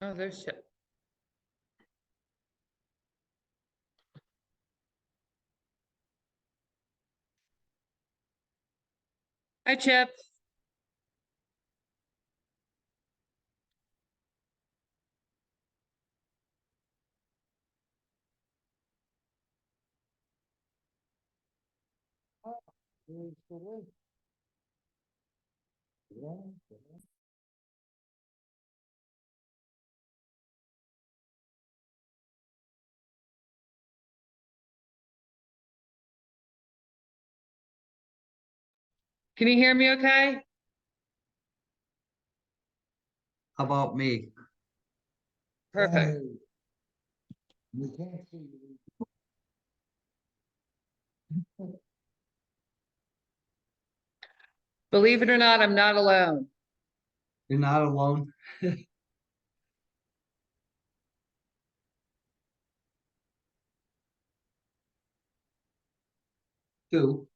Oh, there's Chip. Hi, Chip. Can you hear me okay? How about me? Perfect. You can't see. Believe it or not, I'm not alone. You're not alone. Two.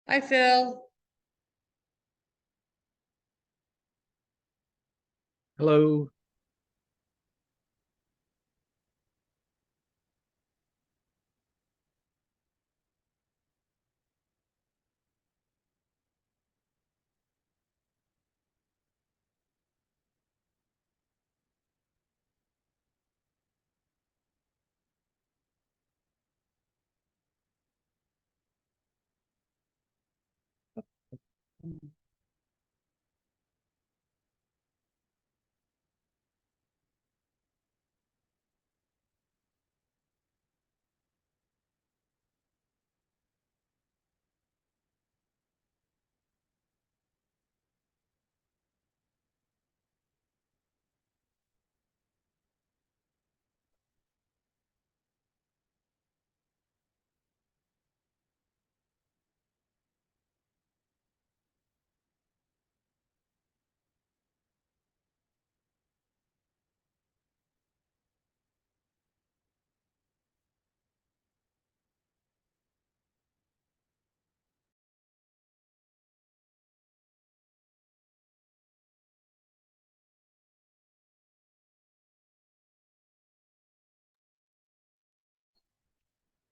Hi, Phil. Hello.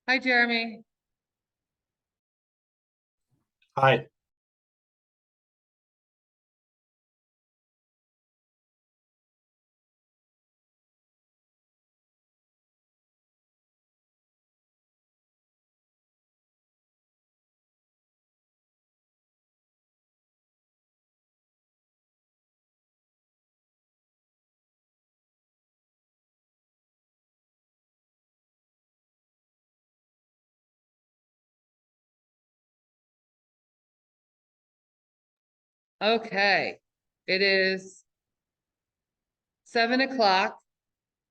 Hi, Jeremy. Hi. Okay. It is 7 o'clock,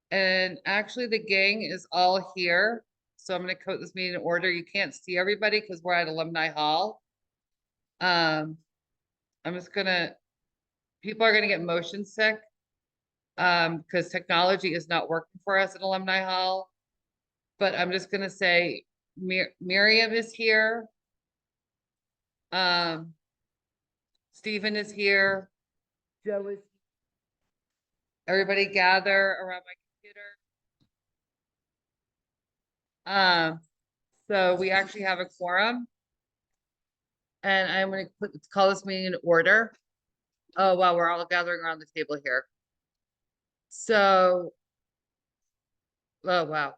and actually the gang is all here. So I'm going to put this meeting in order. You can't see everybody because we're at Alumni Hall. I'm just gonna, people are gonna get motion sick because technology is not working for us at Alumni Hall. But I'm just gonna say Miriam is here. Stephen is here. Joe is. Everybody gather around my computer. So we actually have a quorum. And I'm gonna call this meeting in order. Oh, wow, we're all gathering around the table here. So, oh, wow.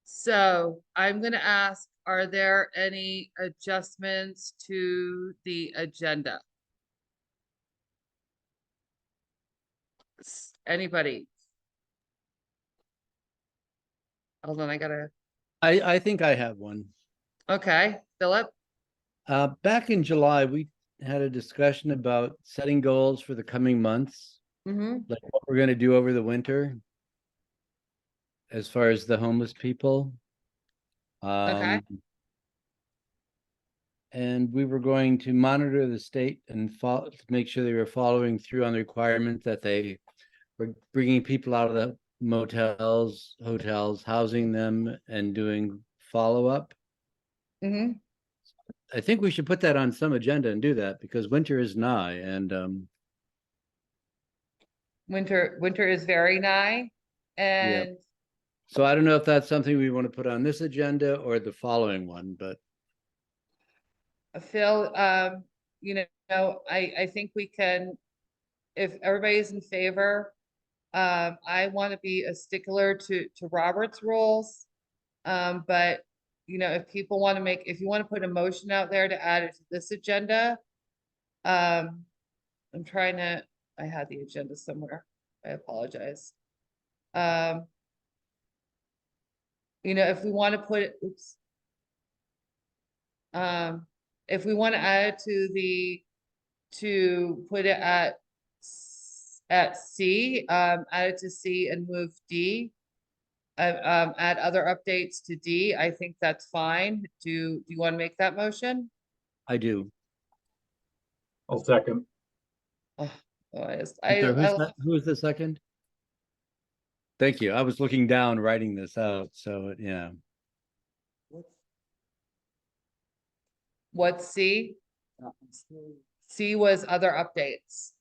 So I'm gonna ask, are there any adjustments to the agenda? Anybody? Hold on, I think I have one. okay, Philip? Back in July, we had a discussion about setting goals for the coming months, Mm-hmm, like what we're going to do over the winter as far as the homeless people. okay, And we were going to monitor the state and make sure they were following through on the requirement that they were bringing people out of the motels, hotels, housing them, and doing follow-up. mm-hmm. I think we should put that on some agenda and do that because winter is nigh, and Winter is very nigh, yeah. and So I don't know if that's something we want to put on this agenda or the following one, but Phil, I think we can, if everybody's in favor, I want to be a stickler to Robert's rules. But if people want to if you want to put a motion out there to add it to this agenda, I'm I had the agenda somewhere. I apologize. If we want to put it, oops. If we want to add it to put it at C, add it to C and move D. Add other updates to D, I think that's fine. Do you want to make that motion? I do. I'll second. Oh, I'm sorry, who is the second? Thank you. I was looking down, writing this out. So yeah. What's C? C was other updates.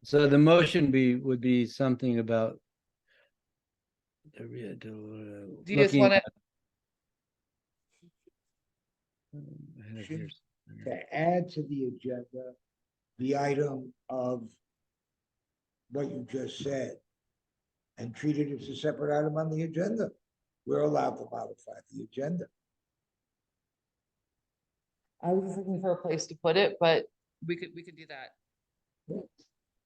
So the motion would be something about Do you just looking want to, to add to the agenda the item of what you just said and treat it as a separate item on the agenda. We're allowed to modify the agenda. I was just looking for a place to put it, but we could do that.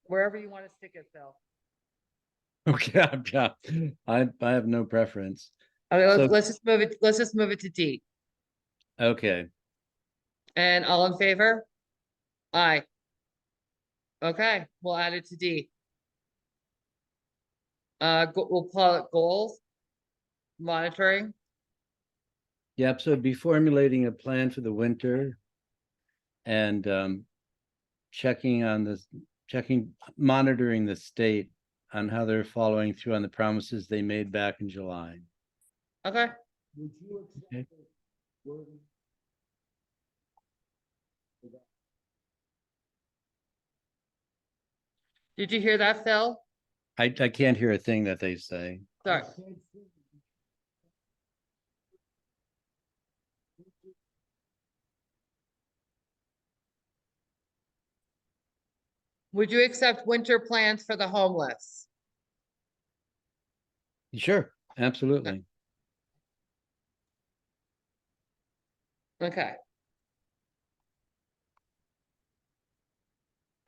Wherever you want to stick it, Phil. Okay, yeah. I have no preference. Okay, So- let's just move it to D. Okay. And all in favor? Aye. Okay, we'll add it to D. We'll call it goals. Monitoring. Yep. So be formulating a plan for the winter and monitoring the state on how they're following through on the promises they made back in July. Okay, Would you accept Okay. the wording? did you hear that, Phil? I can't hear a thing that they say. Sorry. Would you accept winter plans for the homeless? Sure, absolutely. Okay.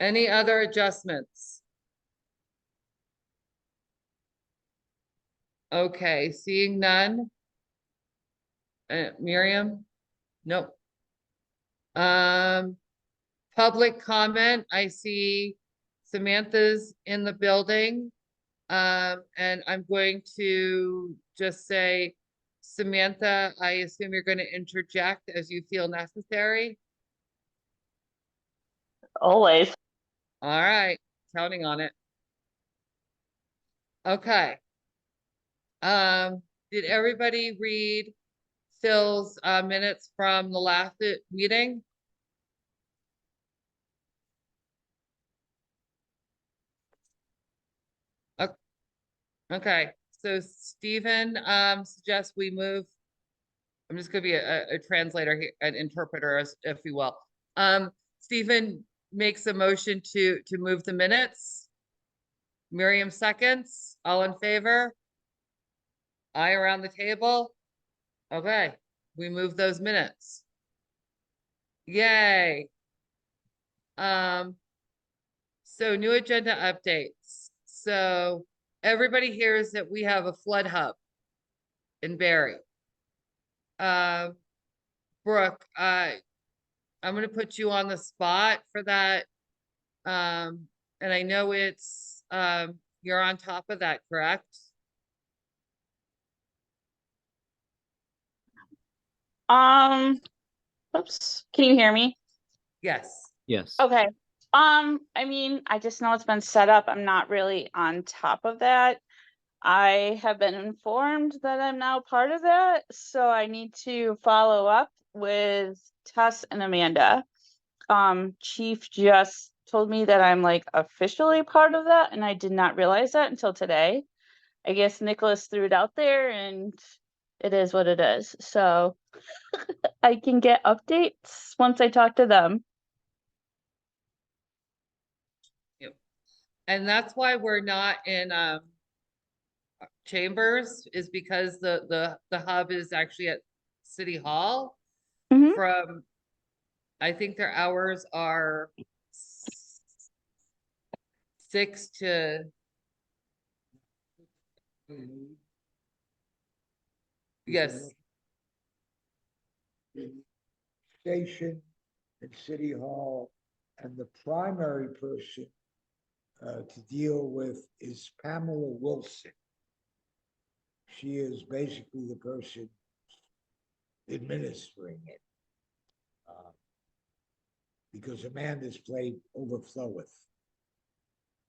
Any other adjustments? Okay, seeing none. Miriam? Nope. Public comment, I see Samantha's in the building. And I'm going to just say, Samantha, I assume you're going to interject as you feel necessary. Always. All right, counting on it. Okay. Did everybody read Phil's minutes from the last meeting? Okay, so Stephen suggests we move. I'm just gonna be a translator here, an interpreter, if you will. Stephen makes a motion to move the minutes. Miriam seconds. All in favor? Aye around the table. Okay, we move those minutes. Yay. So new agenda updates. So everybody hears that we have a flood hub in Barre. Brooke, I'm gonna put you on the spot for that. And I know it's, you're on top of that, correct? Oops, can you hear me? Yes. Yes. Okay. I mean, I just know it's been set up. I'm not really on top of that. I have been informed that I'm now part of that, so I need to follow up with Tess and Amanda. Chief just told me that I'm like officially part of that, and I did not realize that until today. I guess Nicholas threw it out there and it is what it is. So I can get updates once I talk to them. And that's why we're not in, chambers, is because the hub is actually at City Hall. Mhm. From, I think their hours are 6 to, yes, Station and City Hall, and the primary person to deal with is Pamela Wilson. She is basically the person administering it. Because Amanda's plate overfloweth.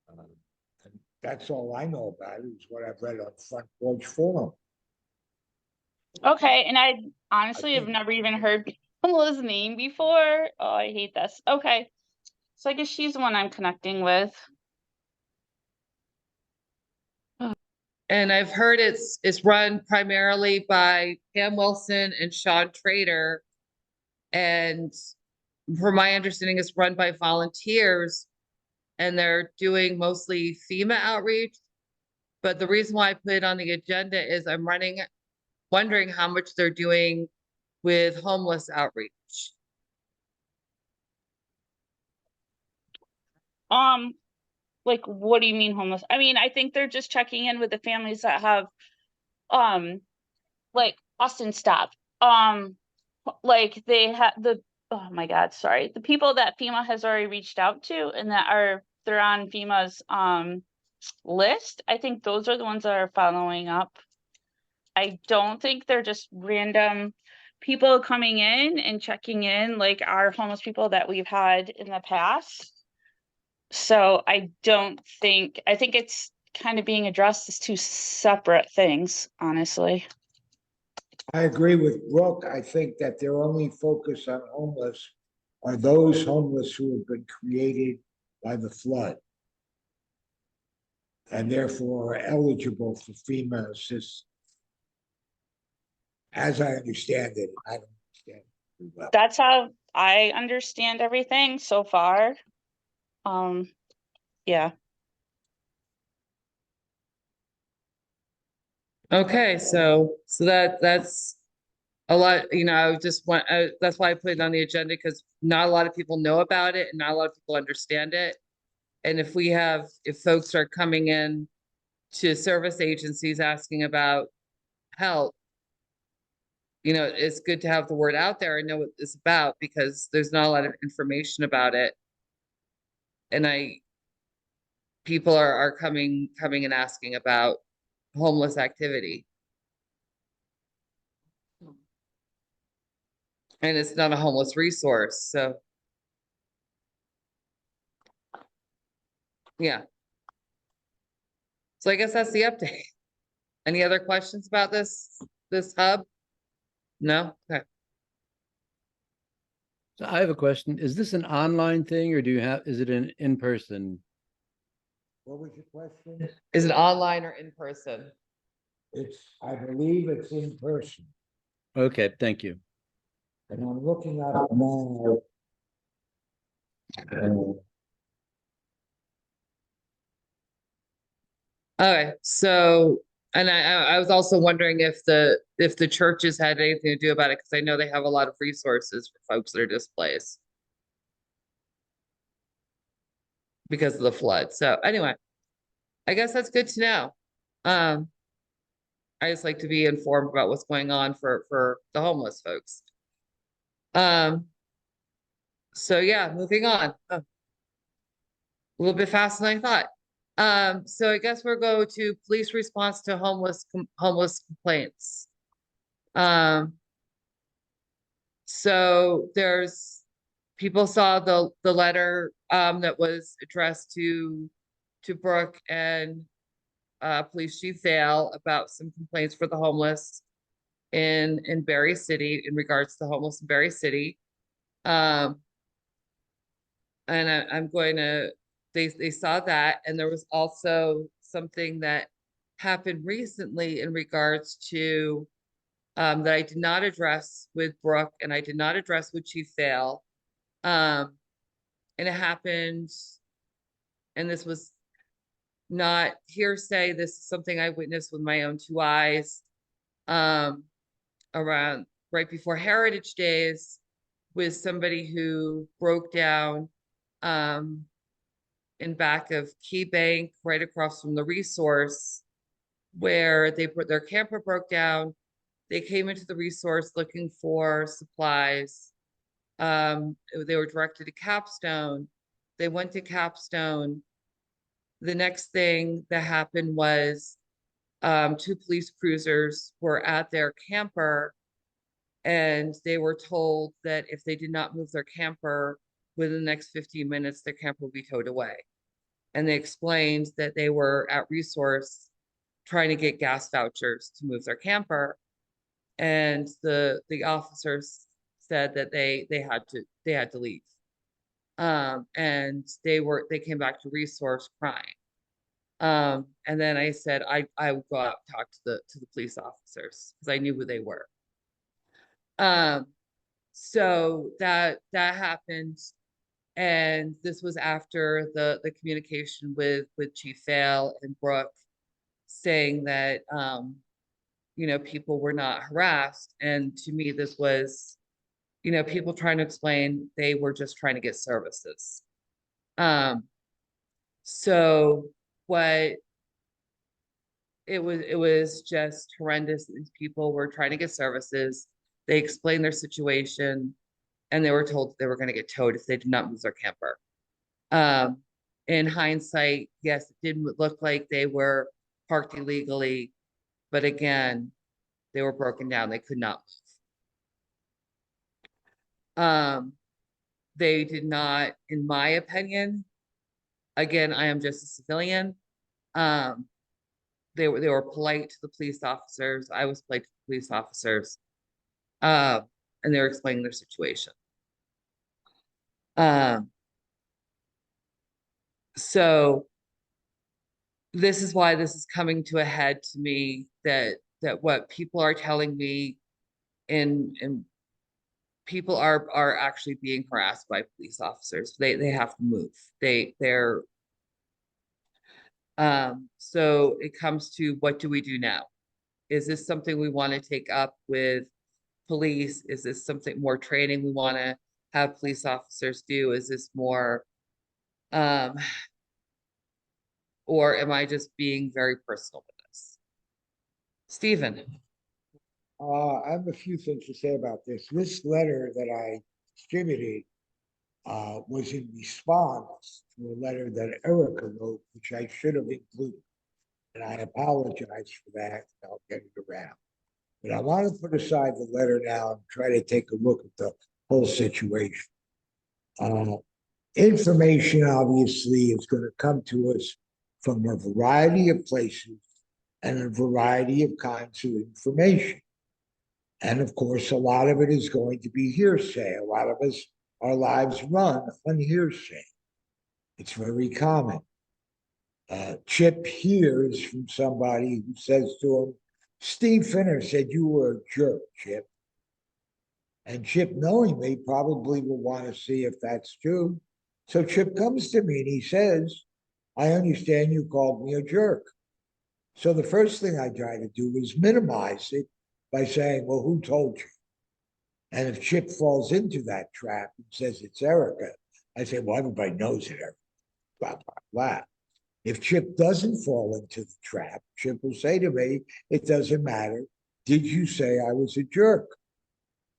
And that's all I know about it, is what I've read on Front Porch Forum. Okay, and I honestly have think- never even heard Pamela's name before. Oh, I hate this. Okay, so I guess she's the one I'm connecting with. and I've heard it's run primarily by Pam Wilson and Sean Trader. And from my understanding, it's run by volunteers, and they're doing mostly FEMA outreach. But the reason why I put it on the agenda is I'm wondering how much they're doing with homeless outreach. Like, what do you mean homeless? I mean, I think they're just checking in with the families that have, like Austin, stop. Like they have oh my God, sorry. The people that FEMA has already reached out to and they're on FEMA's list. I think those are the ones that are following up. I don't think they're just random people coming in and checking in like our homeless people that we've had in the past. So I think it's kind of being addressed as two separate things, honestly. I agree with Brooke. I think that their only focus on homeless are those homeless who have been created by the flood, and therefore are eligible for FEMA assistance. As I understand it, I don't understand it very well. That's how I understand everything so far. Yeah. Okay, so that's a lot, I just want, that's why I put it on the agenda, because not a lot of people know about it and not a lot of people understand it. And if folks are coming in to service agencies asking about help, it's good to have the word out there and know what it's about, because there's not a lot of information about it. And people are coming and asking about homeless activity. And it's not a homeless resource, so. Yeah. So I guess that's the update. Any other questions about this hub? No? Okay. So I have a question. Is this an online thing or is it an in-person? What was your question? Is it online or in person? I believe it's in person, Okay, thank you. and I'm looking at it now. Okay, so, and I was also wondering if the churches had anything to do about it, because I know they have a lot of resources for folks that are displaced. because of the flood. So anyway, I guess that's good to know. I just like to be informed about what's going on for the homeless folks. So yeah, moving on. Oh, a little bit faster than I thought. So I guess we'll go to police response to homeless complaints. So there's people saw the letter that was addressed to Brooke and Police Chief Vale about some complaints for the homeless in Barre City in regards to the homeless in Barre City. And I'm going to, they saw that, and there was also something that happened recently in regards to that I did not address with Brooke and I did not address with Chief Vale. And it happened, and this was not hearsay. This is something I witnessed with my own 2 eyes. Around right before Heritage Days, with somebody who broke down in back of Key Bank, right across from the Resource, where they put their camper broke down. They came into the Resource looking for supplies. They were directed to Capstone. They went to Capstone. The next thing that happened was 2 police cruisers were at their camper, and they were told that if they did not move their camper within the next 15 minutes, their camper would be towed away. And they explained that they were at Resource trying to get gas vouchers to move their camper. And the officers said that they had to leave. And they came back to Resource crying. And then I said I would go out and talk to the police officers because I knew who they were. So that happened, and this was after the communication with Chief Vale and Brooke, saying that people were not harassed, and to me this was people trying to explain they were just trying to get services. So what it was just horrendous. These people were trying to get services. They explained their situation, and they were told they were going to get towed if they did not move their camper. In hindsight, yes, it didn't look like they were parked illegally, but again, they were broken down. They could not move. They did not, in my opinion, again, I am just a civilian. They were polite to the police officers. I was polite to the police officers. And they were explaining their situation. So this is why this is coming to a head to me, that what people are telling me, and people are actually being harassed by police officers. They have to move. They're so it comes to, what do we do now? Is this something we want to take up with police? Is this something more training we want to have police officers do? Is this more or am I just being very personal with this? Stephen. I have a few things to say about this. This letter that I distributed was in response to a letter that Erica wrote, which I should have included. And I apologize for that. I'll get it around. But I want to put aside the letter now and try to take a look at the whole situation. Information, obviously, is going to come to us from a variety of places and a variety of kinds of information. And of course, a lot of it is going to be hearsay. A lot of us, our lives run on hearsay. It's very common. Chip hears from somebody who says to him, Steve Finner said you were a jerk, Chip. And Chip, knowingly, probably will want to see if that's true. So Chip comes to me and he says, I understand you called me a jerk. So the first thing I try to do is minimize it by saying, well, who told you? And if Chip falls into that trap and says it's Erica, I say, well, everybody knows it, Erica. blah, blah, blah. If Chip doesn't fall into the trap, Chip will say to me, it doesn't matter. Did you say I was a jerk?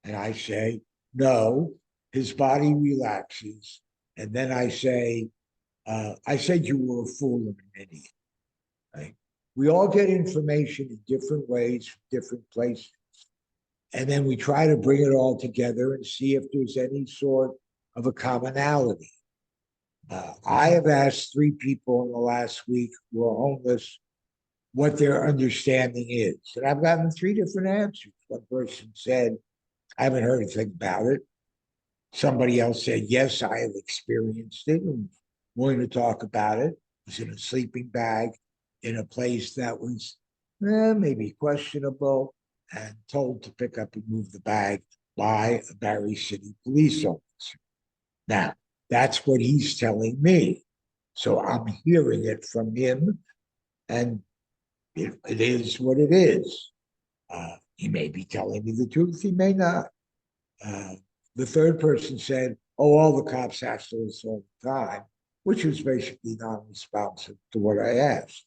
And I say, no, his body relaxes. And then I say, I said you were a fool and an idiot. Right? We all get information in different ways from different places. And then we try to bring it all together and see if there's any sort of a commonality. I have asked 3 people in the last week who are homeless what their understanding is. And I've gotten 3 different answers. One person said, I haven't heard anything about it. Somebody else said, yes, I have experienced it and willing to talk about it. It was in a sleeping bag in a place that was maybe questionable, and told to pick up and move the bag by a Barre City police officer. Now, that's what he's telling me. So I'm hearing it from him, and it is what it is. He may be telling me the truth, he may not. The third person said, oh, all the cops hassle us all the time, which was basically non-responsive to what I asked.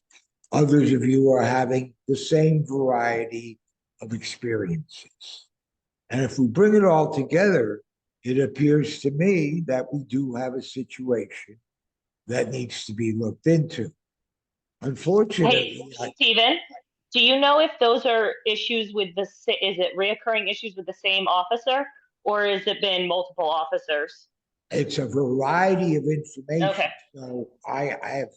Others of you are having the same variety of experiences. And if we bring it all together, it appears to me that we do have a situation that needs to be looked into. Unfortunately, Hey, Stephen, do you know if those are issues with is it reoccurring issues with the same officer, or has it been multiple officers? it's a variety of information. Okay. So I have,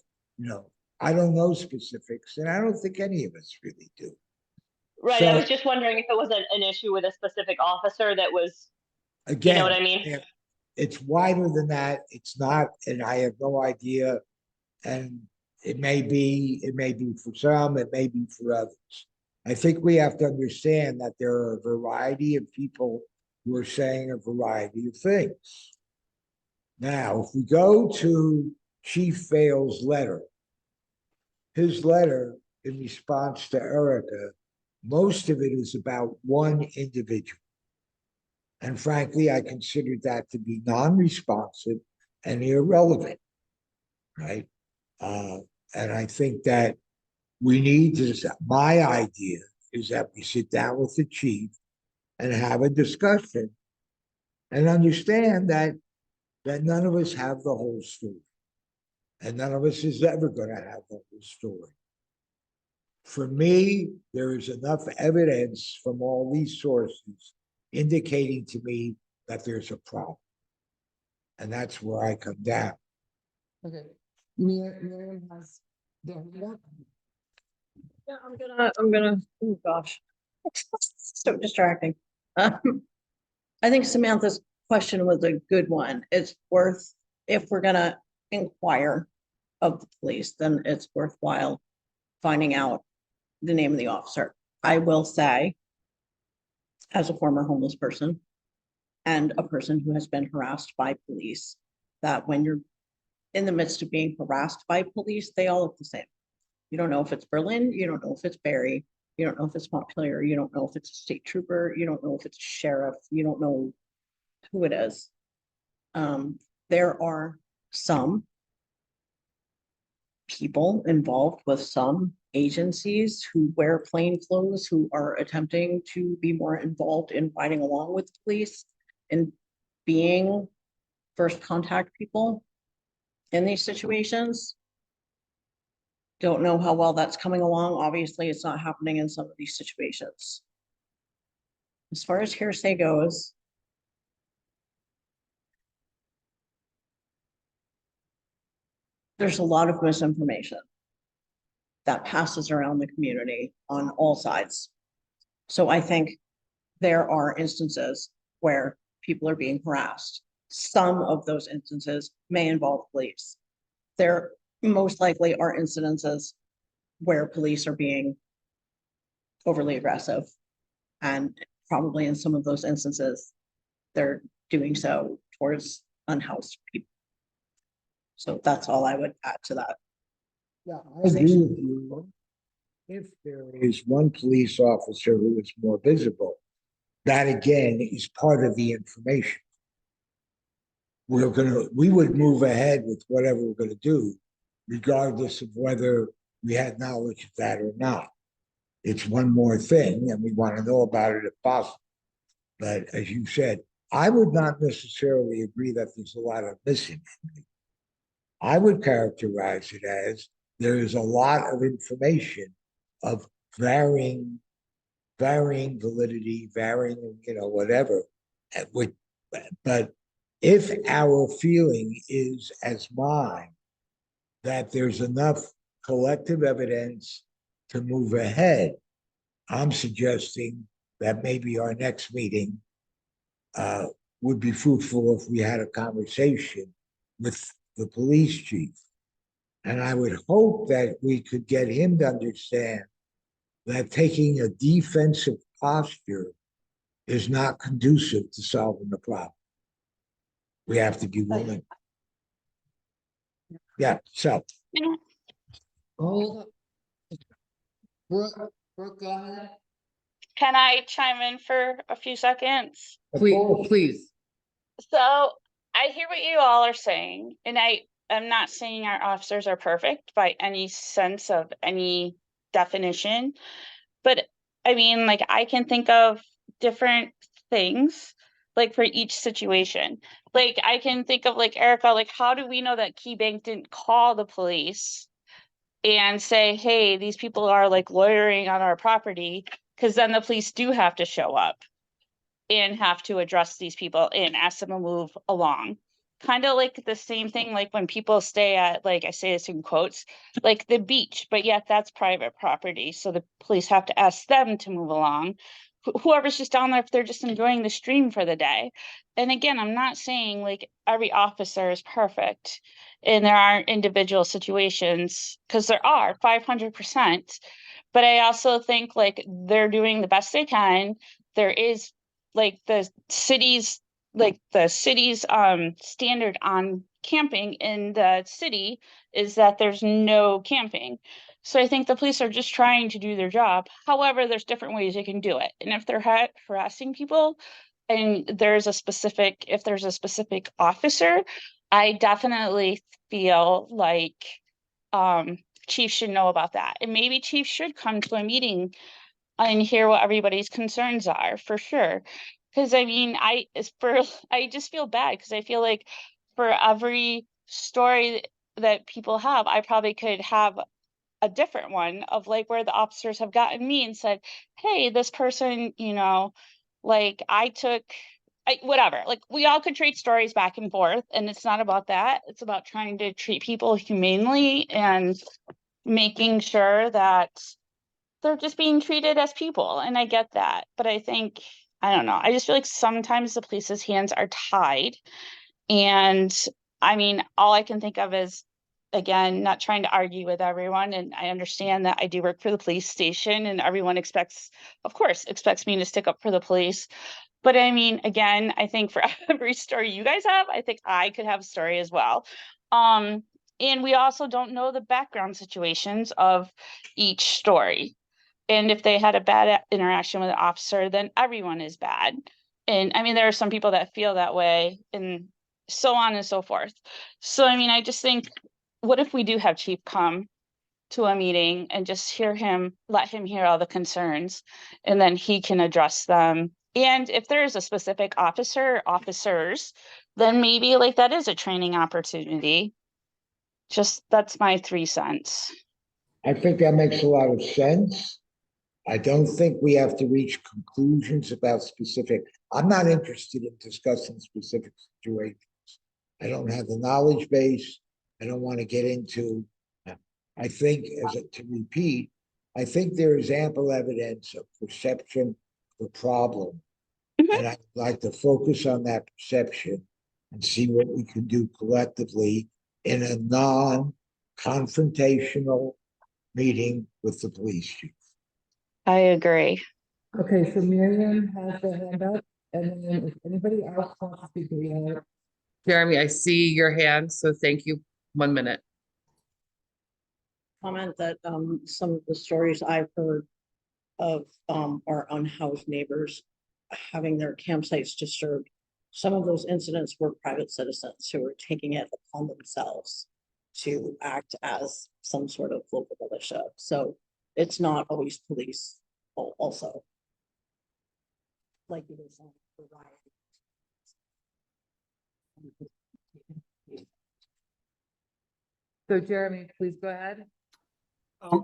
I don't know specifics, and I don't think any of us really do. Right, So I was just wondering if it was an issue with a specific officer that was, again, you know what I mean? it's wider than that. It's not, and I have no idea. And it may be for some, it may be for others. I think we have to understand that there are a variety of people who are saying a variety of things. Now, if we go to Chief Vale's letter, his letter in response to Erica, most of it is about one individual. And frankly, I considered that to be non-responsive and irrelevant, right? And I think that we need to, my idea is that we sit down with the chief and have a discussion and understand that none of us have the whole story. And none of us is ever going to have the whole story. For me, there is enough evidence from all these sources indicating to me that there's a problem. And that's where I come down. Okay. Miriam has. Yeah, I'm gonna, oh gosh. So distracting. I think Samantha's question was a good one. It's worth, if we're gonna inquire of the police, then it's worthwhile finding out the name of the officer. I will say, as a former homeless person and a person who has been harassed by police, that when you're in the midst of being harassed by police, they all look the same. You don't know if it's Berlin, you don't know if it's Barre, you don't know if it's Montpelier, you don't know if it's a state trooper, you don't know if it's a sheriff, you don't know who it is. There are some people involved with some agencies who wear plain clothes, who are attempting to be more involved in fighting along with the police and being first contact people in these situations. Don't know how well that's coming along. Obviously, it's not happening in some of these situations. As far as hearsay goes, there's a lot of misinformation that passes around the community on all sides. So I think there are instances where people are being harassed. Some of those instances may involve police. There most likely are incidences where police are being overly aggressive, and probably in some of those instances, they're doing so towards unhoused people. So that's all I would add to that. Yeah, I agree with you. If there is one police officer who is more visible, that again is part of the information. we would move ahead with whatever we're gonna do, regardless of whether we had knowledge of that or not. It's one more thing, and we want to know about it if possible. But as you said, I would not necessarily agree that there's a lot of missing. I would characterize it as there is a lot of information of varying validity, varying, whatever. But if our feeling is as mine, that there's enough collective evidence to move ahead, I'm suggesting that maybe our next meeting would be fruitful if we had a conversation with the police chief. And I would hope that we could get him to understand that taking a defensive posture is not conducive to solving the problem. We have to be willing. Yeah, so. You know, Hold up. Brooke, go ahead. can I chime in for a few seconds? of Please, course, please. So I hear what you all are saying, and am not saying our officers are perfect by any sense of any definition. But I mean, like, I can think of different things, like, for each situation. Like, I can think of, like, Erica, like, how do we know that Key Bank didn't call the police and say, hey, these people are like loitering on our property? Because then the police do have to show up and have to address these people and ask them to move along. Kind of like the same thing, like when people stay at, like, I say this in quotes, like the beach, but yet that's private property. So the police have to ask them to move along. Whoever's just down there, if they're just enjoying the stream for the day. And again, I'm not saying like every officer is perfect and there are individual situations, because there are 500%. But I also think like they're doing the best they can. There is like the city's standard on camping in the city is that there's no camping. So I think the police are just trying to do their job. However, there's different ways you can do it. And if they're harassing people and if there's a specific officer, I definitely feel like chief should know about that. And maybe chief should come to a meeting and hear what everybody's concerns are, for sure. Because I mean, I just feel bad because I feel like for every story that people have, I probably could have a different one of like where the officers have gotten me and said, hey, this person, like whatever, like we all could trade stories back and forth, and it's not about that. It's about trying to treat people humanely and making sure that they're just being treated as people. And I get that. But I think, I don't know, I just feel like sometimes the police's hands are tied. And I mean, all I can think of is, again, not trying to argue with everyone. And I understand that I do work for the police station and everyone of course, expects me to stick up for the police. But I mean, again, I think for every story you guys have, I think I could have a story as well. And we also don't know the background situations of each story. And if they had a bad interaction with an officer, then everyone is bad. And I mean, there are some people that feel that way and so on and so forth. So, I mean, I just think, what if we do have chief come to a meeting and just let him hear all the concerns, and then he can address them. And if there is a specific officers, then maybe like that is a training opportunity. Just that's my 3 cents. I think that makes a lot of sense. I don't think we have to reach conclusions about I'm not interested in discussing specific situations. I don't have the knowledge base. I don't want to get into, I think, to repeat, I think there is ample evidence of perception of the problem. Mhm. And I'd like to focus on that perception and see what we can do collectively in a non-confrontational meeting with the police chief. I agree. Okay, so Miriam has her hand up, and then if anybody else wants to speak, we have. Jeremy, I see your hand, so thank you. 1 minute. Comment that some of the stories I've heard of our unhoused neighbors having their campsites disturbed some of those incidents were private citizens who were taking it upon themselves to act as some sort of local militia. So it's not always police also. Like it is on the riot. So Jeremy, please go ahead.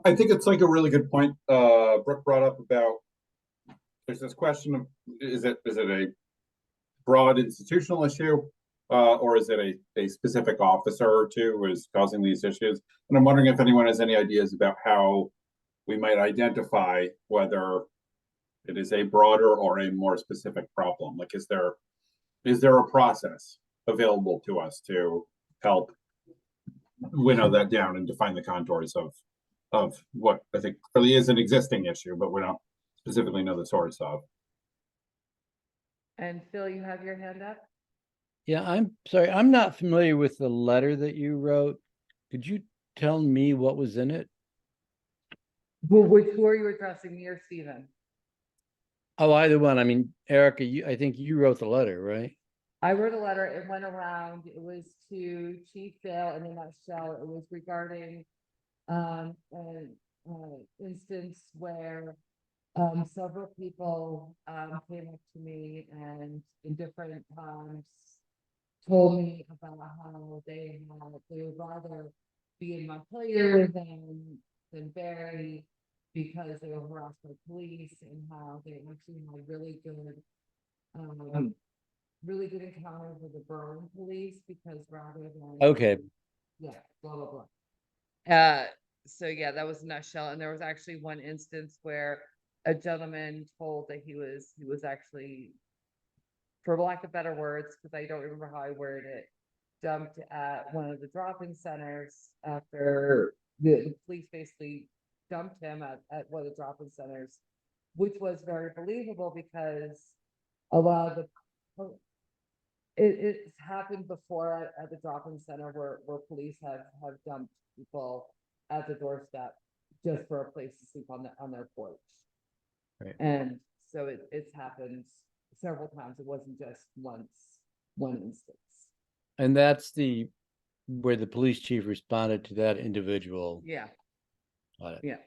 I think it's like a really good point, Brooke brought up about, there's this question of, is it a broad institutional issue? Or is it a specific officer or two who is causing these issues? And I'm wondering if anyone has any ideas about how we might identify whether it is a broader or a more specific problem. Like, is there a process available to us to help winnow that down and define the contours of what I think really is an existing issue, but we don't specifically know the source of? And Phil, you have your hand up? Yeah, I'm sorry, I'm not familiar with the letter that you wrote. Could you tell me what was in it? Who are you addressing, me or Stephen? Oh, either one. I mean, Erica, I think you wrote the letter, right? I wrote a letter, it went around, it was to Chief Dale, and in a nutshell, it was regarding an instance where several people came up to me and in different times told me about how they would rather be in Montpelier than Barre because they were harassed by police, and how they actually had really good encounters with the Barre police because rather than Okay, yeah, blah blah blah. So yeah, that was a nutshell. And there was actually one instance where a gentleman told that he was actually, for lack of better words, because I don't remember how I worded it, dumped at one of the drop-in centers after the police basically dumped him at one of the drop-in centers, which was very believable because a lot of it's happened before at the drop-in center where police have dumped people at the doorstep just for a place to sleep on their porch. Right. And so it's happened several times. It wasn't just one instance. and that's where the police chief responded to that individual. Yeah, Got it. yeah.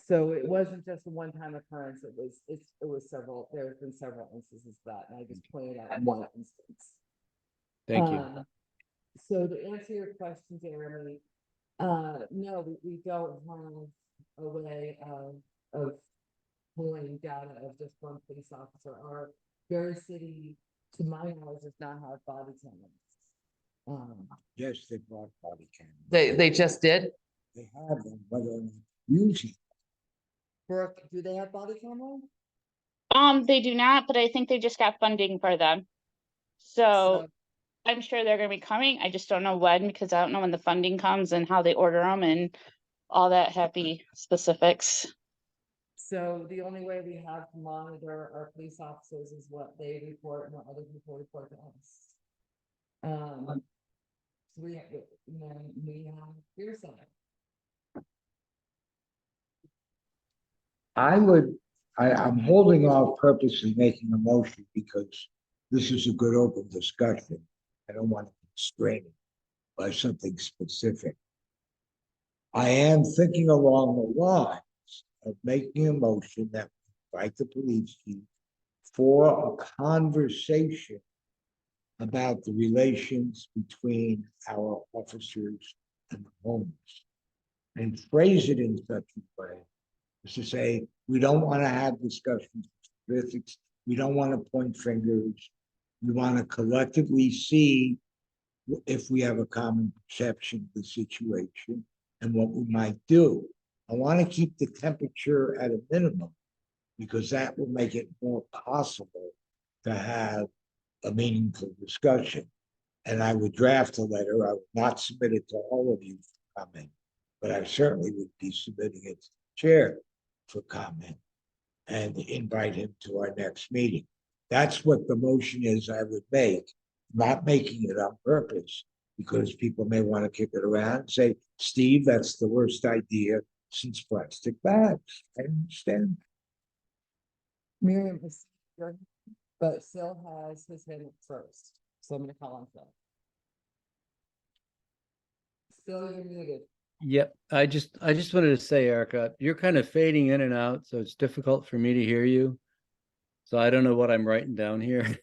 So it wasn't just a one-time occurrence. It was several. There's been several instances of that, and I just pointed out one instance. Thank you. So to answer your question, Jeremy, no, we don't have a way of pulling data of just one police officer. Our Barre City, to my knowledge, does not have body cameras. Yes, they brought body cameras. They just did. They have them, but they're not using. Brooke, do they have body cameras? They do not, but I think they just got funding for them. So I'm sure they're gonna be coming. I just don't know when, because I don't know when the funding comes and how they order them and all that happy specifics. So the only way we have to monitor our police officers is what they report and what other people report to us. So we have hearsay. I'm holding off purposely making a motion because this is a good open discussion. I don't want to constrain it by something specific. I am thinking along the lines of making a motion that we invite the police chief for a conversation about the relations between our officers and the homeless, and phrase it in such a way as to say, we don't want to have discussions of specifics. We don't want to point fingers. We want to collectively see if we have a common perception of the situation and what we might do. I want to keep the temperature at a minimum because that will make it more possible to have a meaningful discussion. And I would draft a letter. I would not submit it to all of you for comment, but I certainly would be submitting it to the chair for comment and invite him to our next meeting. That's what the motion is I would make, not making it on purpose, because people may want to kick it around and say, Steve, that's the worst idea since plastic bags. I understand. Miriam, but Phil has his hand up first, so I'm gonna call on Phil. Phil, you're muted. Yep, I just wanted to say, Erica, you're kind of fading in and out, so it's difficult for me to hear you. So I don't know what I'm writing down here.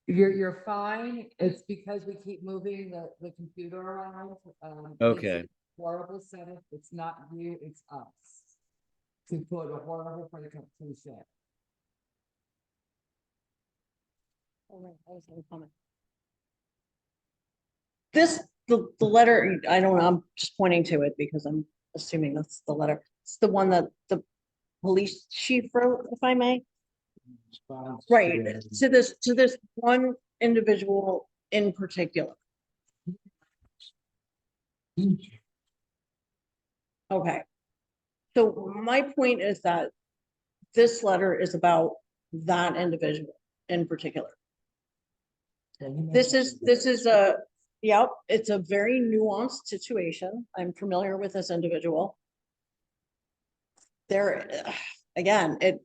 You're fine. It's because we keep moving the computer around. It's Okay. a horrible setup. It's not you, it's us. To put a horrible for the completion. The letter, I don't know, I'm just pointing to it because I'm assuming that's the letter. It's the one that the police chief wrote, if I may. Right, to this one individual in particular. Okay. So my point is that this letter is about that individual in particular. This is a, yep, it's a very nuanced situation. I'm familiar with this individual. There, again, it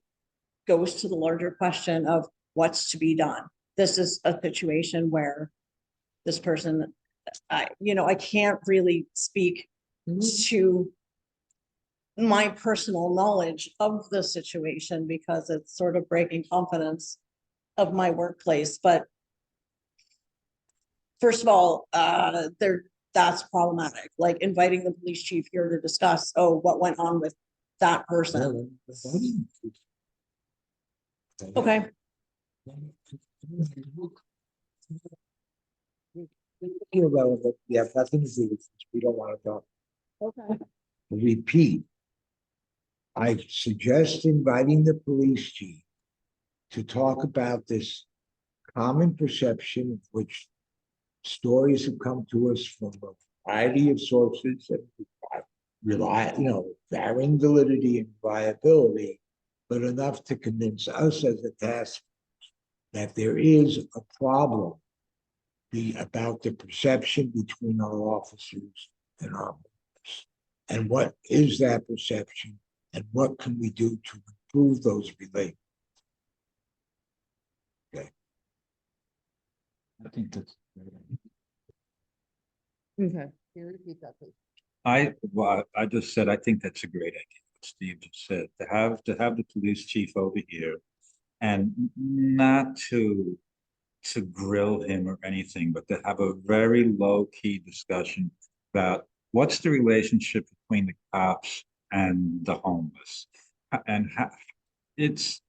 goes to the larger question of what's to be done. This is a situation where this person, I can't really speak to my personal knowledge of the situation because it's sort of breaking confidence of my workplace, but first of all, that's problematic, like inviting the police chief here to discuss, oh, what went on with that person. Okay. Irrelevant, we have nothing to do with this, we don't want to talk. Okay. Repeat. I suggest inviting the police chief to talk about this common perception of which stories have come to us from a variety of sources and varying validity and viability, but enough to convince us as a task that there is a problem about the perception between our officers and our members. And what is that perception? And what can we do to improve those relations? Okay. I think that's. Okay. Can you repeat that, please? I just said, I think that's a great idea, what Steve just said, to have the police chief over here and not to grill him or anything, but to have a very low-key discussion about what's the relationship between the cops and the homeless. And it's,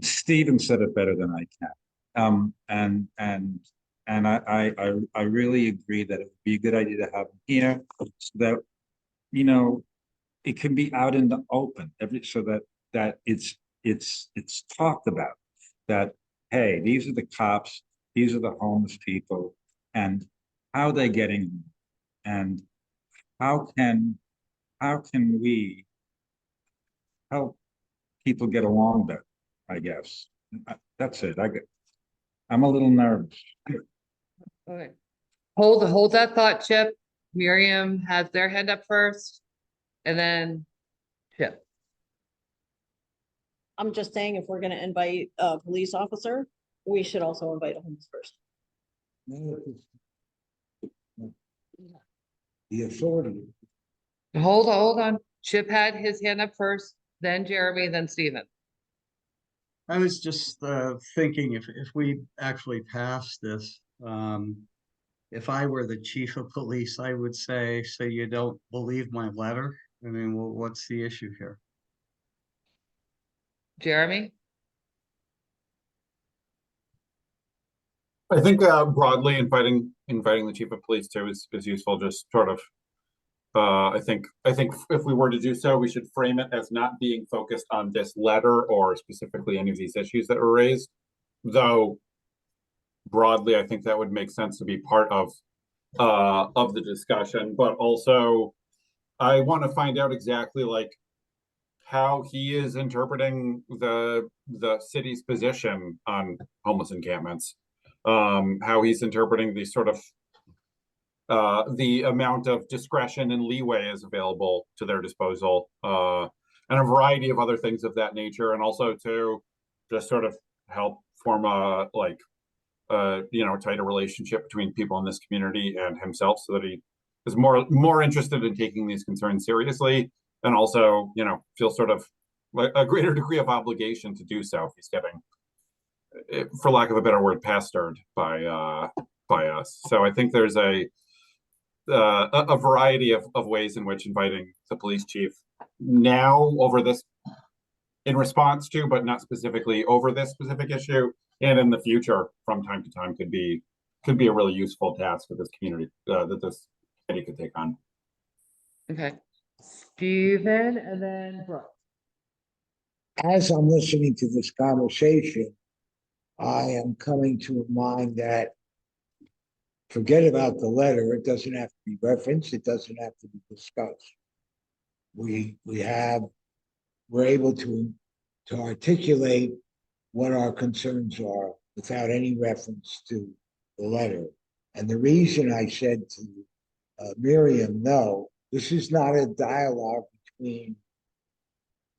Steven said it better than I can. And I really agree that it would be a good idea to have him here so that, it can be out in the open so that it's talked about that, hey, these are the cops, these are the homeless people, and how they're getting, and how can we help people get along better, I guess. That's it. I'm a little nervous. Okay. Hold that thought, Chip. Miriam has their hand up first, and then Chip. I'm just saying, if we're gonna invite a police officer, we should also invite a homeless person. The authority. Hold on. Chip had his hand up first, then Jeremy, then Stephen. I was just thinking if we actually pass this, if I were the chief of police, I would say, so you don't believe my letter? I mean, well, what's the issue here? Jeremy? I think broadly inviting the chief of police too is useful, just sort of. I think if we were to do so, we should frame it as not being focused on this letter or specifically any of these issues that were raised. Though broadly, I think that would make sense to be part of the discussion. But also, I want to find out exactly like how he is interpreting the city's position on homeless encampments. How he's interpreting the sort of the amount of discretion and leeway is available to their disposal, and a variety of other things of that nature. And also to just sort of help form a tighter relationship between people in this community and himself, so that he is more interested in taking these concerns seriously, and also, feels sort of like a greater degree of obligation to do so if he's getting, for lack of a better word, pestered by us. So I think there's a variety of ways in which inviting the police chief now over this, in response to, but not specifically over this specific issue, and in the future from time to time, could be a really useful task for this community, that this committee could take on. Okay. Steven and then Brooke. As I'm listening to this conversation, I am coming to a mind that forget about the letter. It doesn't have to be referenced. It doesn't have to be discussed. We're able to articulate what our concerns are without any reference to the letter. And the reason I said to Miriam, no, this is not a dialogue between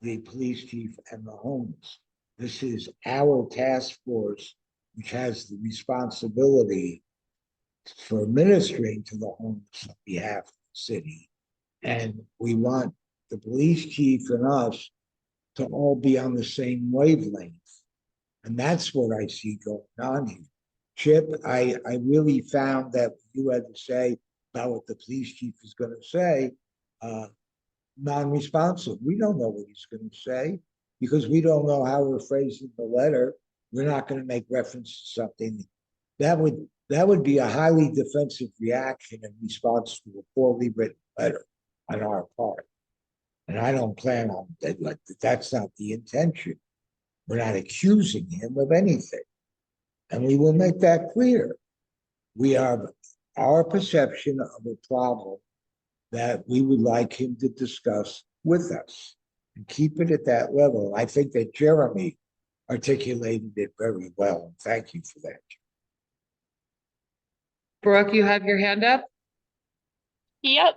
the police chief and the homeless. This is our task force, which has the responsibility for administering to the homeless on behalf of the city. And we want the police chief and us to all be on the same wavelength. And that's what I see going on here. Chip, I really found that you had to say about what the police chief is going to say, non-responsive. We don't know what he's going to say because we don't know how we're phrasing the letter. We're not going to make reference to something that would be a highly defensive reaction in response to a poorly written letter on our part. And I don't plan on that. That's not the intention. We're not accusing him of anything. And we will make that clear. We have our perception of a problem that we would like him to discuss with us and keep it at that level. I think that Jeremy articulated it very well. And thank you for that. Brooke, you have your hand up? Yep.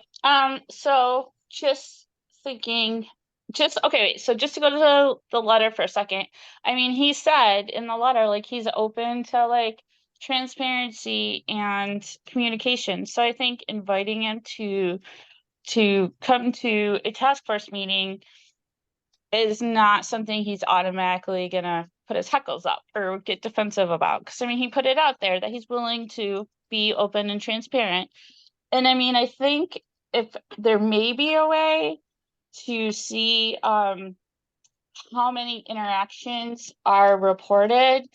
So just thinking, okay, so just to go to the letter for a second. I mean, he said in the letter, like, he's open to like transparency and communication. So I think inviting him to come to a task force meeting is not something he's automatically gonna put his heckles up or get defensive about. Because I mean, he put it out there that he's willing to be open and transparent. And I mean, I think if there may be a way to see how many interactions are reported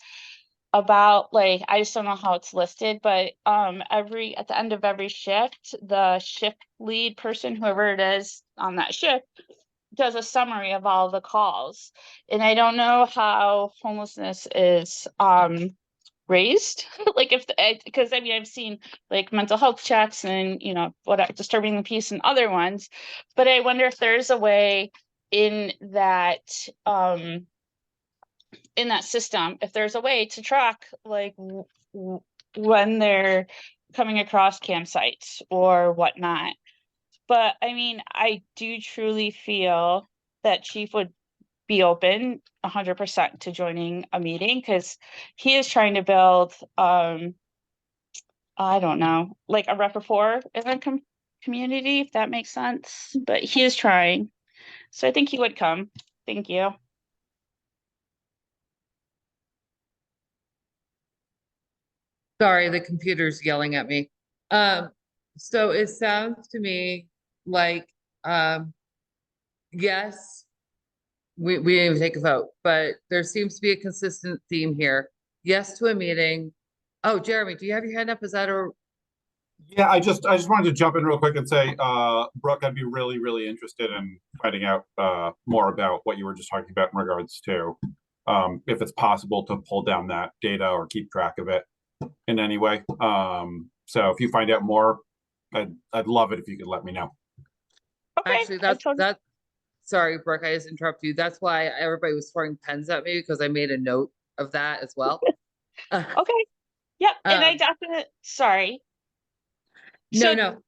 about, like, I just don't know how it's listed, but at the end of every shift, the shift lead person, whoever it is on that shift, does a summary of all the calls. And I don't know how homelessness is raised like because I mean, I've seen like mental health checks and what disturbing the peace and other ones, but I wonder if there's a way in that system, if there's a way to track like when they're coming across campsites or whatnot. But I mean, I do truly feel that Chief would be open 100% to joining a meeting, because he is trying to build I don't know, like a rapport in the community, if that makes sense, but he is trying. So I think he would come. Thank you. Sorry, the computer's yelling at me. So it sounds to me like, yes, we didn't even take a vote, but there seems to be a consistent theme here. Yes to a meeting. Oh, Jeremy, do you have your hand up? Is that a? Yeah, I just wanted to jump in real quick and say, Brooke, I'd be really, really interested in finding out more about what you were just talking about in regards to if it's possible to pull down that data or keep track of it in any way. So if you find out more, I'd love it if you could let me know. Okay. Actually, that's sorry, Brooke, I just interrupted you. That's why everybody was throwing pens at me, because I made a note of that as well. Okay. Yep. And I definitely, sorry. So No.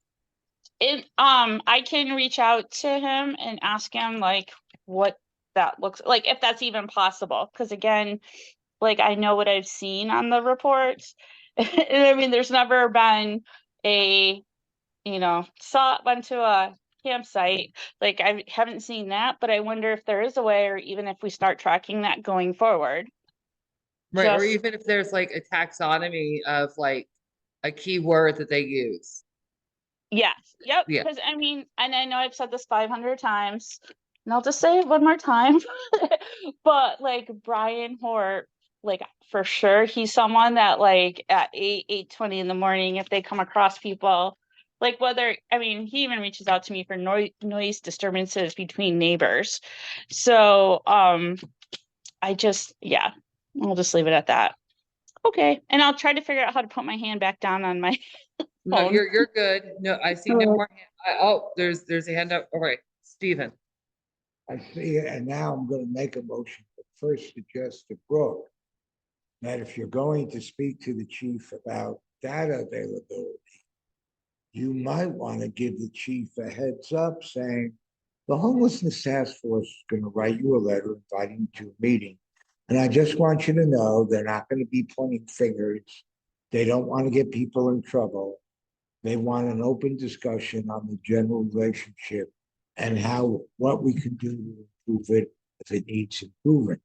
I can reach out to him and ask him like what that looks like, if that's even possible, because again, like I know what I've seen on the reports. And I mean, there's never been a, went to a campsite. Like I haven't seen that, but I wonder if there is a way, or even if we start tracking that going forward. Right, or Just- even if there's like a taxonomy of like a key word that they use. Yes, yep, Yeah. because I mean, and I know I've said this 500 times, and I'll just say it one more time. But like Brian Hort, like for sure, he's someone that like at 8:20 in the morning, if they come across people, like whether, I mean, he even reaches out to me for noise disturbances between neighbors. So I just, yeah, I'll just leave it at that. Okay, and I'll try to figure out how to put my hand back down on my No, phone. you're good. No, I see no more. Oh, there's a hand up. All right, Stephen. I see it, and now I'm gonna make a motion, but first suggest to Brooke that if you're going to speak to the chief about data availability, you might want to give the chief a heads up saying, the homelessness task force is gonna write you a letter inviting you to a meeting. And I just want you to know, they're not gonna be pointing fingers. They don't want to get people in trouble. They want an open discussion on the general relationship and what we can do to improve it if it needs improvement.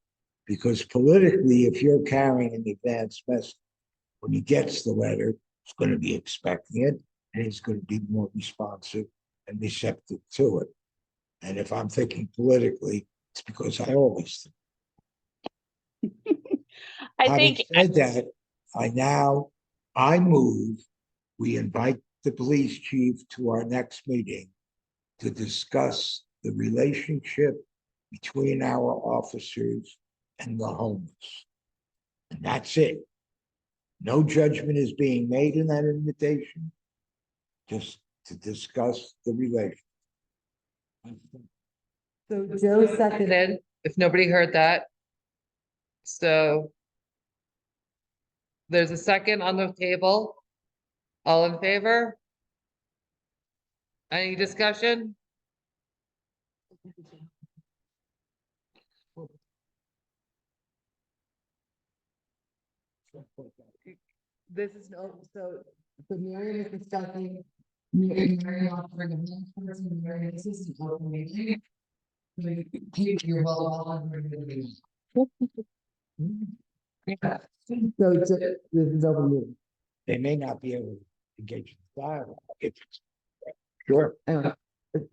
Because politically, if you're carrying an advanced message, when he gets the letter, he's going to be expecting it, and he's going to be more responsive and receptive to it. And if I'm thinking politically, it's because I always think. I Having think said that, I move, we invite the police chief to our next meeting to discuss the relationship between our officers and the homeless. And that's it. No judgment is being made in that invitation, just to discuss the relationship. So Joe seconded. Seconded, if nobody heard that. So there's a second on the table. All in favor? Any discussion? This is no, so Mary is discussing. Mary wants to bring a hand person, Mary, this is an open meeting. So you're welcome. Yeah. So this is open meeting. They may not be able to engage in dialogue. Sure. Anyway,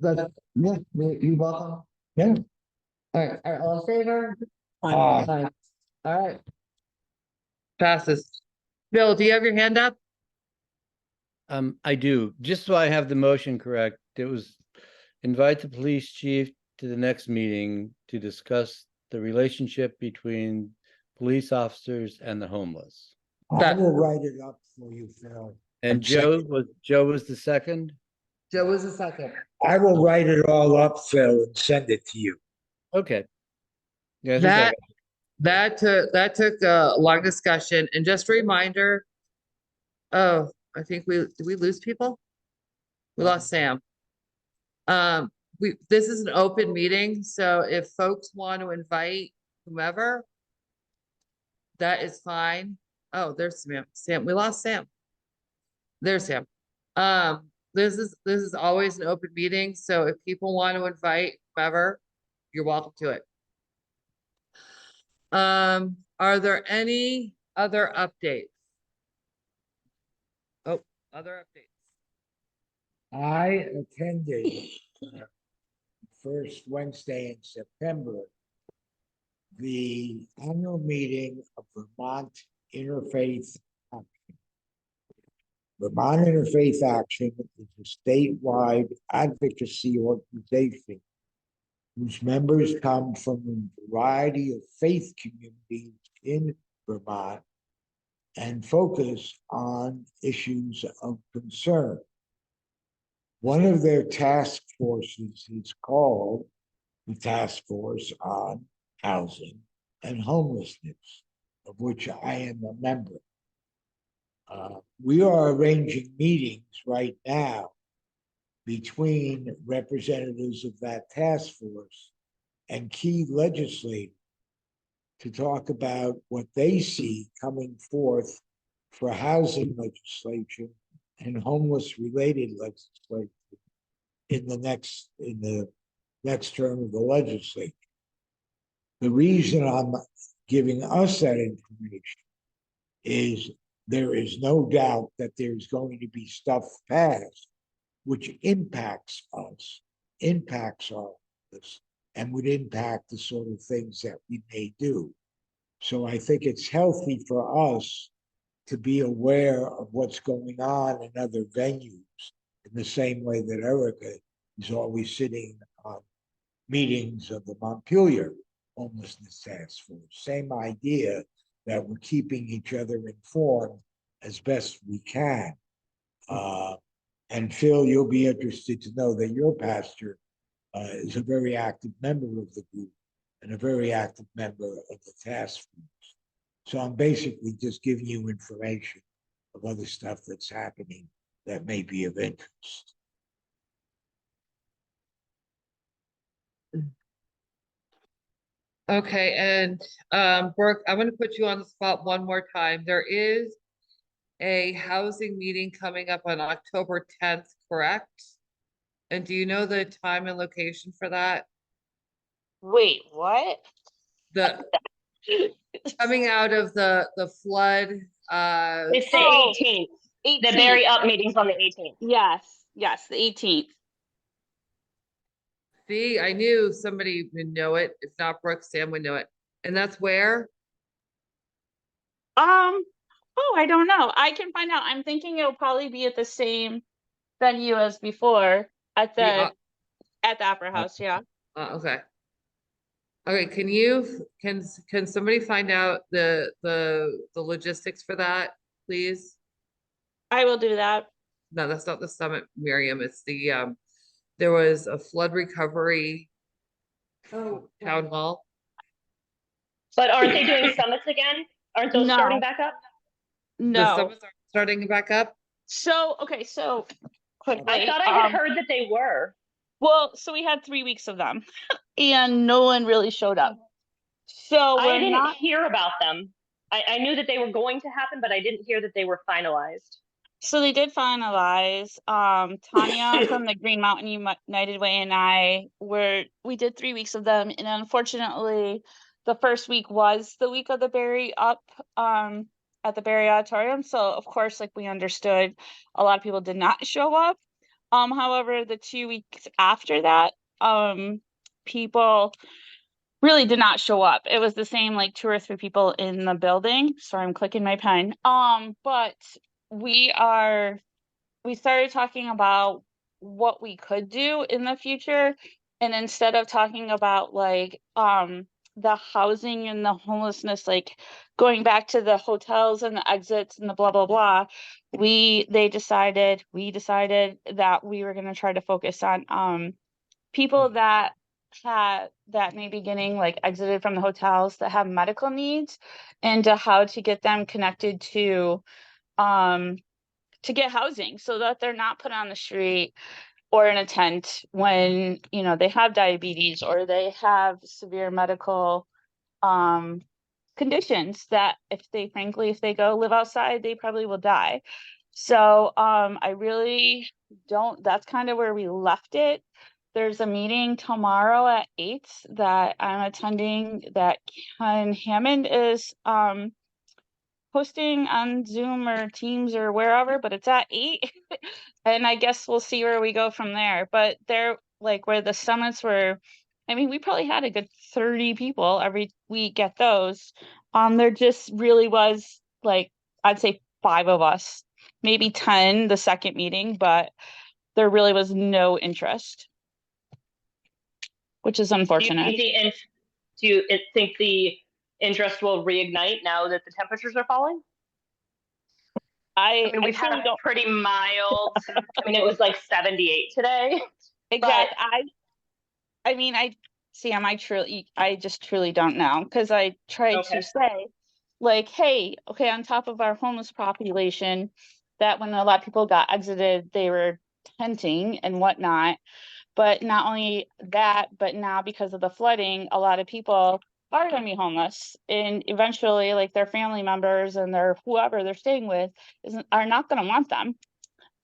but yeah, you welcome. Yeah. All right, all in favor? Aye. All right. Passes. Bill, do you have your hand up? I do, just so I have the motion correct, it was invite the police chief to the next meeting to discuss the relationship between police officers and the homeless. I will write it up for you, Phil. And Joe was the second? Joe was the second. I will write it all up, Phil, and send it to you. Okay. Yeah, I think I That took a long discussion, and just a reminder. Oh, I think did we lose people? We lost Sam. This is an open meeting, so if folks want to invite whomever, that is fine. Oh, there's Sam, we lost Sam. There's Sam. This is always an open meeting, so if people want to invite whomever, you're welcome to it. Are there any other updates? Oh, other updates. I attended first Wednesday in September the annual meeting of Vermont Interfaith Action. Vermont Interfaith Action is a statewide advocacy organization whose members come from a variety of faith communities in Vermont and focus on issues of concern. One of their task forces is called the Task Force on Housing and Homelessness, of which I am a member. We are arranging meetings right now between representatives of that task force and key legislators to talk about what they see coming forth for housing legislation and homeless related legislation in the next term of the legislature. The reason I'm giving us that information is there is no doubt that there's going to be stuff passed which impacts us, impacts our office, and would impact the sort of things that we may do. So I think it's healthy for us to be aware of what's going on in other venues in the same way that Erica is always sitting on meetings of the Montpelier Homelessness Task Force. Same idea that we're keeping each other informed as best we can. And Phil, you'll be interested to know that your pastor is a very active member of the group and a very active member of the task force. So I'm basically just giving you information of other stuff that's happening that may be of interest. Okay, and Brooke, I'm gonna put you on the spot one more time. There is a housing meeting coming up on October 10th, correct? And do you know the time and location for that? Wait, what? The coming out of the flood, It's the Oh, 18th. The 18th. Barre Up meeting's on the 18th. Yes, the 18th. see, I knew somebody would know it. If not Brooke, Sam would know it. And that's where? Oh, I don't know. I can find out. I'm thinking it'll probably be at the same venue as before at The, the Opera House, yeah. okay. Okay, can somebody find out the logistics for that, please? I will do that. No, that's not the summit, Miriam. It's the there was a flood recovery town hall. But aren't they doing summits again? Aren't those starting No, back up? The no. summits are starting back up. So, okay, so quickly. I thought I had heard that they were. Well, so we had 3 weeks of them and no one really showed up. So I we're didn't not, hear about them. I knew that they were going to happen, but I didn't hear that they were finalized. so they did finalize. Tanya from the Green Mountain United Way and we did 3 weeks of them. And unfortunately, the first week was the week of the Barre Up at the Barre Auditorium. So of course, like we understood, a lot of people did not show up. However, the 2 weeks after that, people really did not show up. It was the same, like 2 or 3 people in the building. Sorry, I'm clicking my pen. But we started talking about what we could do in the future. And instead of talking about like the housing and the homelessness, like going back to the hotels and the exits and the blah blah blah, we decided that we were going to try to focus on people that may be getting like exited from the hotels that have medical needs, and to how to get them connected to get housing so that they're not put on the street or in a tent when they have diabetes or they have severe medical conditions that if they go live outside, they probably will die. So I really don't, that's kind of where we left it. There's a meeting tomorrow at 8 that I'm attending that Ken Hammond is hosting on Zoom or Teams or wherever, but it's at 8. And I guess we'll see where we go from there. But they're like where the summits were, I mean, we probably had a good 30 people every week at those. There just really was like, I'd say 5 of us, maybe 10 the second meeting, but there really was no interest, which is unfortunate. Do you think the interest will reignite now that the temperatures are falling? I mean, we've had a pretty mild, I mean, it was like 78 today. Exactly. Sam, I just truly don't know, because I tried to say, like, hey, okay, on top of our homeless population, that when a lot of people got exited, they were tenting and whatnot. But not only that, but now because of the flooding, a lot of people are gonna be homeless. And eventually, like their family members and their whoever they're staying with are not gonna want them.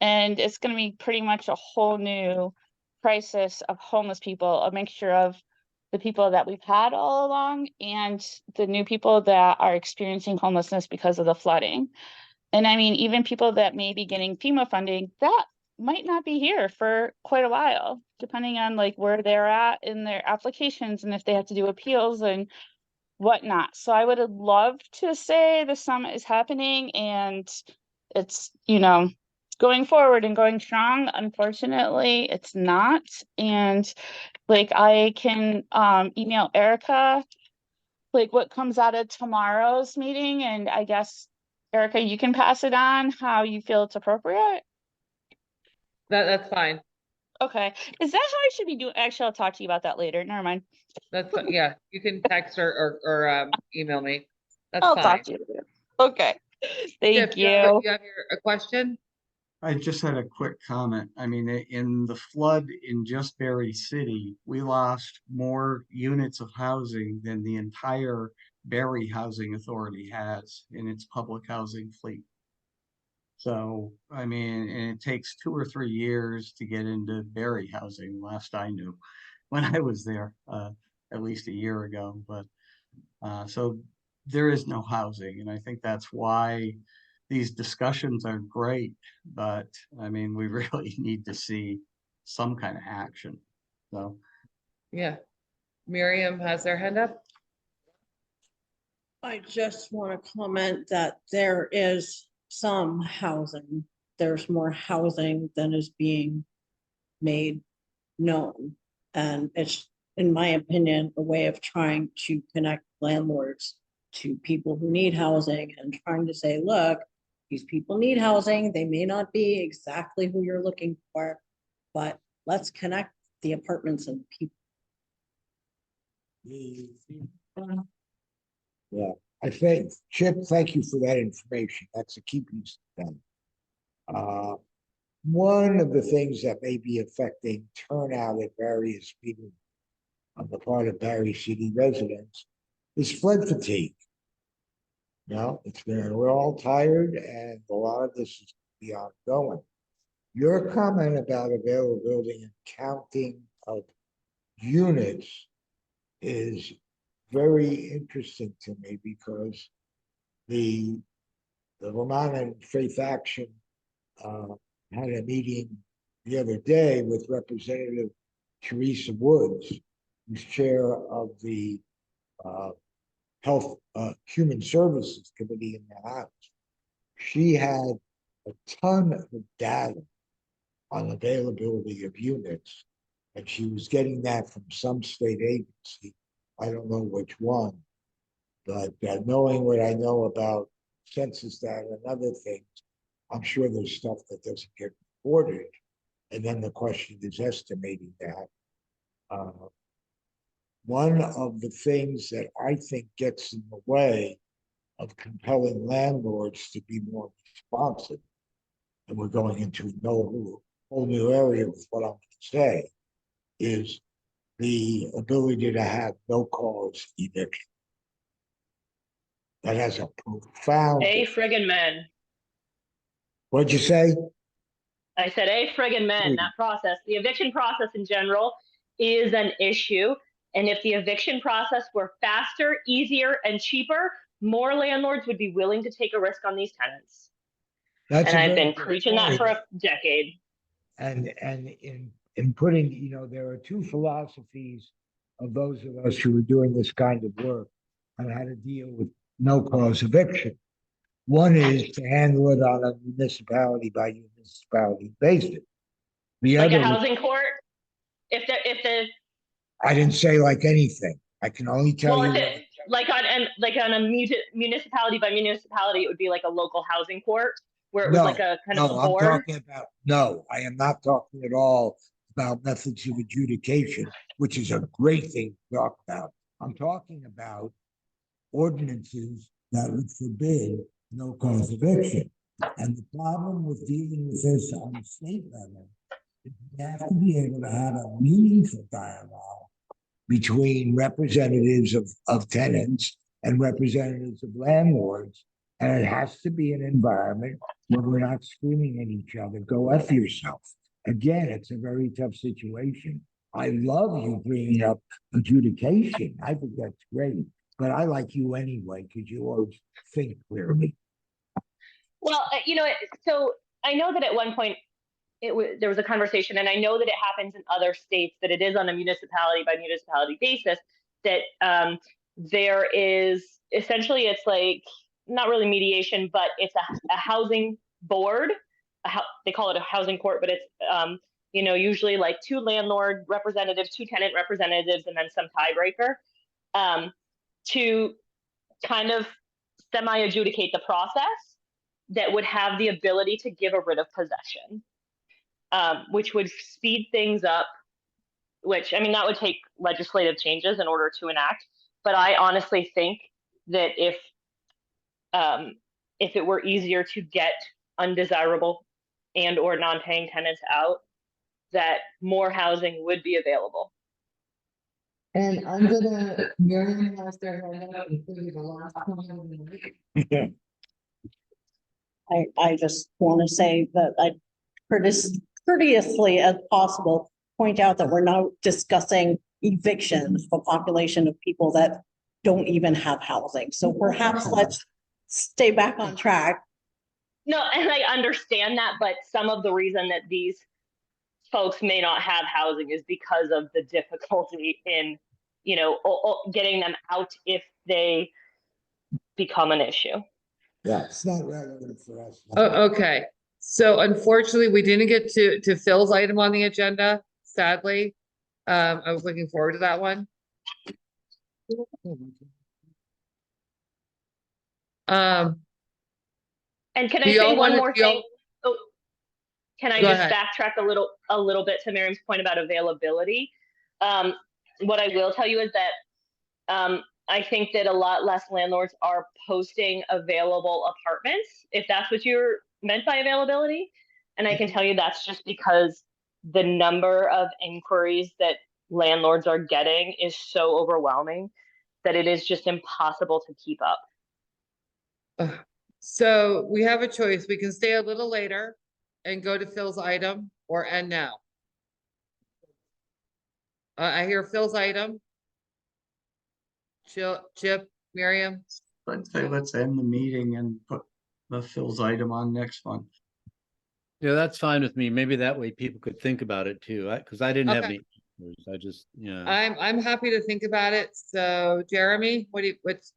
And it's gonna be pretty much a whole new crisis of homeless people, a mixture of the people that we've had all along and the new people that are experiencing homelessness because of the flooding. And I mean, even people that may be getting FEMA funding, that might not be here for quite a while, depending on like where they're at in their applications and if they have to do appeals and whatnot. So I would have loved to say the summit is happening and it's, going forward and going strong. Unfortunately, it's not. And like I can email Erica like what comes out of tomorrow's meeting, and I guess Erica, you can pass it on how you feel it's appropriate. That's fine. Okay, is that how I should be doing? Actually, I'll talk to you about that later. Never mind. That's, yeah, you can text or email me. That's I'll fine. talk to you later. Okay, thank Tiff, you. you have a question? I just had a quick comment. I mean, in the flood in just Barre City, we lost more units of housing than the entire Barre Housing Authority has in its public housing fleet. So, I mean, and it takes 2 or 3 years to get into Barre housing, last I knew, when I was there, at least a year ago. But so there is no housing, and I think that's why these discussions are great. But I mean, we really need to see some kind of action. So Yeah. Miriam has their hand up. I just want to comment that there is some housing. There's more housing than is being made known. And it's, in my opinion, a way of trying to connect landlords to people who need housing and trying to say, look, these people need housing. They may not be exactly who you're looking for, but let's connect the apartments and people. Yeah, I think, Chip, thank you for that information. That's a key piece of that. One of the things that may be affecting turnout at various meetings on the part of Barre City residents is flood fatigue. It's been, we're all tired and a lot of this is be ongoing. Your comment about availability and counting of units is very interesting to me because the Vermont and Faith Action had a meeting the other day with Representative Teresa Woods, who's chair of the Health Human Services Committee in the House. She had a ton of data on availability of units, and she was getting that from some state agency. I don't know which one, but knowing what I know about census data and other things, I'm sure there's stuff that doesn't get reported. And then the question is estimating that. One of the things that I think gets in the way of compelling landlords to be more responsive, and we're going into a whole new area with what I'm going to say, is the ability to have no cause eviction. That has a profound. A friggin' men. What'd you say? I said, a friggin' men, that process. The eviction process in general is an issue. And if the eviction process were faster, easier, and cheaper, more landlords would be willing to take a risk on these tenants. And I've been preaching that for a decade. And in putting, there are two philosophies of those of us who are doing this kind of work on how to deal with no cause eviction. One is to handle it on a municipality by municipality basis. The like other, a housing court. If the I didn't say like anything. I can only tell you. Like on a municipality by municipality, it would be like a local housing court where it was like a kind of a board. I am not talking at all about methods of adjudication, which is a great thing to talk about. I'm talking about ordinances that would forbid no cause eviction. And the problem with dealing with this on the state level You have to be able to have a meaningful dialogue between representatives of tenants and representatives of landlords. And it has to be an environment where we're not screaming at each other, go F yourself. Again, it's a very tough situation. I love you bringing up adjudication. I think that's great, but I like you anyway, because you always think clearly. Well, so I know that at one point there was a conversation, and I know that it happens in other states, that it is on a municipality by municipality basis, that there is essentially, it's like not really mediation, but it's a housing board. They call it a housing court, but it's usually like 2 landlord representatives, 2 tenant representatives, and then some tiebreaker to kind of semi-adjudicate the process that would have the ability to give a writ of possession, which would speed things up, which, I mean, that would take legislative changes in order to enact. But I honestly think that if it were easier to get undesirable and or non-paying tenants out, that more housing would be available. And I'm gonna, Miriam has their hand up, including the last comment of the night. I just want to say that I courteously as possible, point out that we're now discussing evictions for a population of people that don't even have housing. So perhaps let's stay back on track. No, and I understand that, but some of the reason that these folks may not have housing is because of the difficulty in, getting them out if they become an issue. Yeah, it's not relevant for us. Oh, okay. So unfortunately, we didn't get to Phil's item on the agenda, sadly. I was looking forward to that one. And can I Do y'all say one wanna- more do y'all- thing? Oh, can I Go just ahead. backtrack a little bit to Miriam's point about availability? What I will tell you is that I think that a lot less landlords are posting available apartments, if that's what you're meant by availability. And I can tell you that's just because the number of inquiries that landlords are getting is so overwhelming that it is just impossible to keep up. So we have a choice. We can stay a little later and go to Phil's item or end now. I hear Phil's item. Chip, Miriam, I'd say let's end the meeting and put the Phil's item on next month. Yeah, that's fine with me. Maybe that way people could think about it too, because I didn't have Okay. any. I just, yeah. I'm happy to think about it. So Jeremy, it's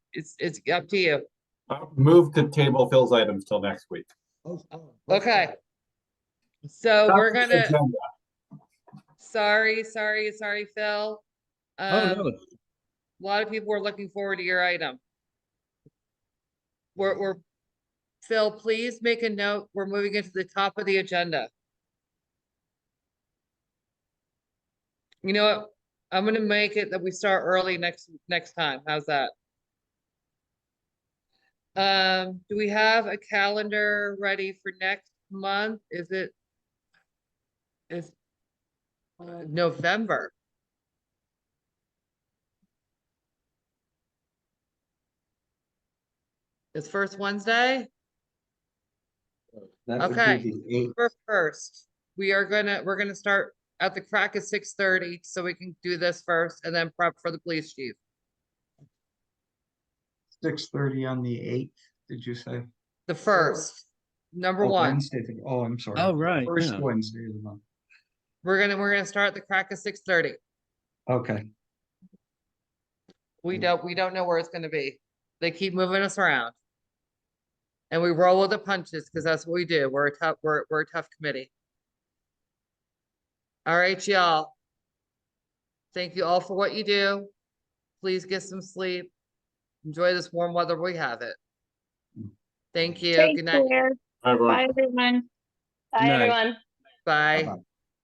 up to you. Move to table Phil's items till next week. Okay. So Not we're the gonna, agenda. sorry, Phil. Oh, no. A lot of people were looking forward to your item. We're, Phil, please make a note. We're moving it to the top of the agenda. You know what? I'm gonna make it that we start early next time. How's that? Do we have a calendar ready for next month? Is November? It's first Wednesday? That would be Okay. the 8th. For first, we're gonna start at the crack of 6:30, so we can do this first and then prep for the police chief. 6:30 on the 8th, did you say? The first, number Oh, one, Wednesday. Oh, I'm sorry. Oh, right, First yeah. Wednesday of the month. we're gonna start at the crack of 6:30. Okay. We don't know where it's gonna be. They keep moving us around. And we roll with the punches, because that's what we do. We're a tough committee. All right, y'all. Thank you all for what you do. Please get some sleep. Enjoy this warm weather. We have it. Thank you. Take Good night. care. Everyone. Bye, everyone. Bye, Night. everyone. Bye. Bye-bye.